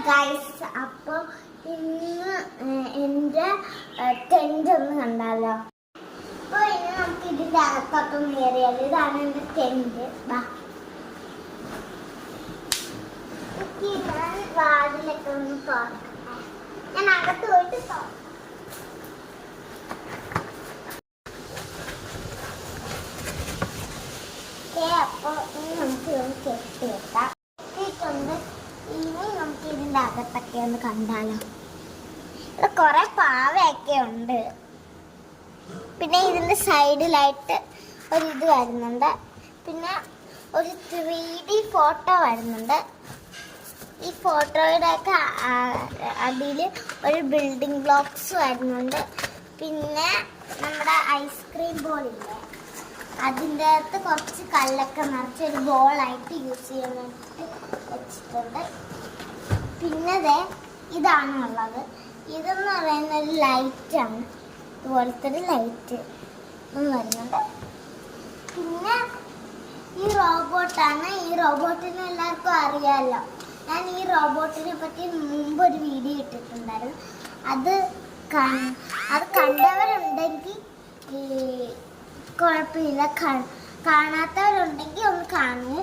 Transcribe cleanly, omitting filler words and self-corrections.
Guys, അപ്പോൾ ഇന്ന് എൻ്റെ ടെൻ്റ് ഒന്ന് കണ്ടാലോ. അപ്പോൾ ഇനി നമുക്ക് ഇതിൻ്റെ അകത്തോട്ടൊന്ന് കയറിയാലോ. ഇതാണ് എൻ്റെ ടെൻ്റ്. ഞാൻ വാതിലൊക്കെ ഒന്ന് തുറക്കട്ടെ. ഞാൻ അകത്ത് പോയിട്ട് തുറക്കാം. അപ്പോൾ ഇനി നമുക്ക് ഇതൊന്ന് കെട്ടിയിട്ടാം. കെട്ടിയിട്ടുണ്ട്. ഇനി നമുക്ക് ഇതിൻ്റെ അകത്തൊക്കെ ഒന്ന് കണ്ടാലോ. ഇവിടെ കുറെ പാവയൊക്കെ ഉണ്ട്. പിന്നെ ഇതിൻ്റെ സൈഡിലായിട്ട് ഒരിത് വരുന്നുണ്ട്. പിന്നെ ഒരു 3D ഫോട്ടോ വരുന്നുണ്ട്. ഈ ഫോട്ടോയുടെ ഒക്കെ അടിയിൽ ഒരു ബിൽഡിംഗ് ബ്ലോക്സ് വരുന്നുണ്ട്. പിന്നെ നമ്മുടെ ഐസ്ക്രീം ബോളില്ലേ, അതിൻ്റെ അകത്ത് കുറച്ച് കല്ലൊക്കെ നിറച്ച് ഒരു ബോളായിട്ട് യൂസ് ചെയ്യാൻ വേണ്ടിയിട്ട് വെച്ചിട്ടുണ്ട്. പിന്നെ ഇതാണ് ഉള്ളത്. ഇതെന്ന് പറയുന്ന ഒരു ലൈറ്റാണ്. ഇതുപോലത്തെ ഒരു ലൈറ്റ് വരുന്നുണ്ട്. പിന്നെ ഈ റോബോട്ടാണ്. ഈ റോബോട്ടിനെ എല്ലാവർക്കും അറിയാമല്ലോ. ഞാൻ ഈ റോബോട്ടിനെ പറ്റി മുമ്പ് ഒരു വീഡിയോ ഇട്ടിട്ടുണ്ടായിരുന്നു. അത് കണ്ടവരുണ്ടെങ്കിൽ കുഴപ്പമില്ല, കാണാത്തവരുണ്ടെങ്കിൽ ഒന്ന് കാണുക.